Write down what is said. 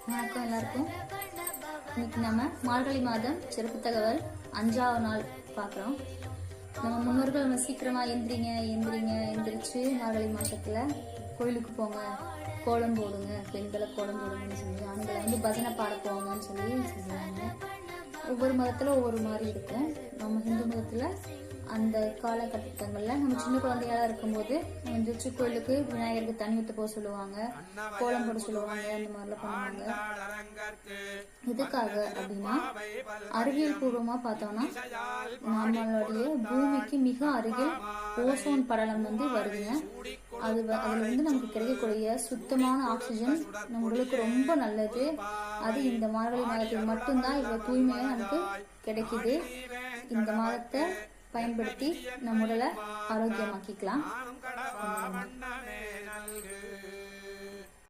வணக்கம் எல்லாருக்கும். இன்னைக்கு நம்ம மார்கழி மாதம் சிறப்பு தகவல் 5வது நாள் பார்க்குறோம். நம்ம முன்னோர்கள் சீக்கிரமா எந்திரிச்சு மார்கழி மாசத்துல கோயிலுக்கு போங்க, கோலம் போடுங்க, பெண்களை கோலம் போடுங்கன்னு சொல்லி, ஆண்களை பஜனை பாட போங்கன்னு சொல்லி சொல்லுவாங்க. ஒவ்வொரு மதத்துல ஒவ்வொரு மாதிரி இருக்கும். நம்ம ஹிந்து மதத்துல அந்த காலகட்டங்கள்ல நம்ம சின்ன குழந்தைகளா இருக்கும்போது எந்திரிச்சு கோயிலுக்கு விநாயகருக்கு தண்ணி ஊத்த போக சொல்லுவாங்க, கோலம் போட சொல்லுவாங்க, அந்த மாதிரிலாம் பண்ணுவாங்க. எதுக்காக அப்படின்னா, அறிவியல் பூர்வமா பார்த்தோம்னா நம்மளுடைய பூமிக்கு மிக அருகில் ஓசோன் படலம் வருதுங்க. அதுல நமக்கு கிடைக்கக்கூடிய சுத்தமான ஆக்சிஜன் நம்ம உடலுக்கு ரொம்ப நல்லது. அது இந்த மார்கழி மாதத்தில் மட்டும்தான் இவ்வளவு தூய்மையா நமக்கு கிடைக்குது. இந்த மாதத்தை பயன்படுத்தி நம்ம உடலை ஆரோக்கியமாக்கிக்கலாம்.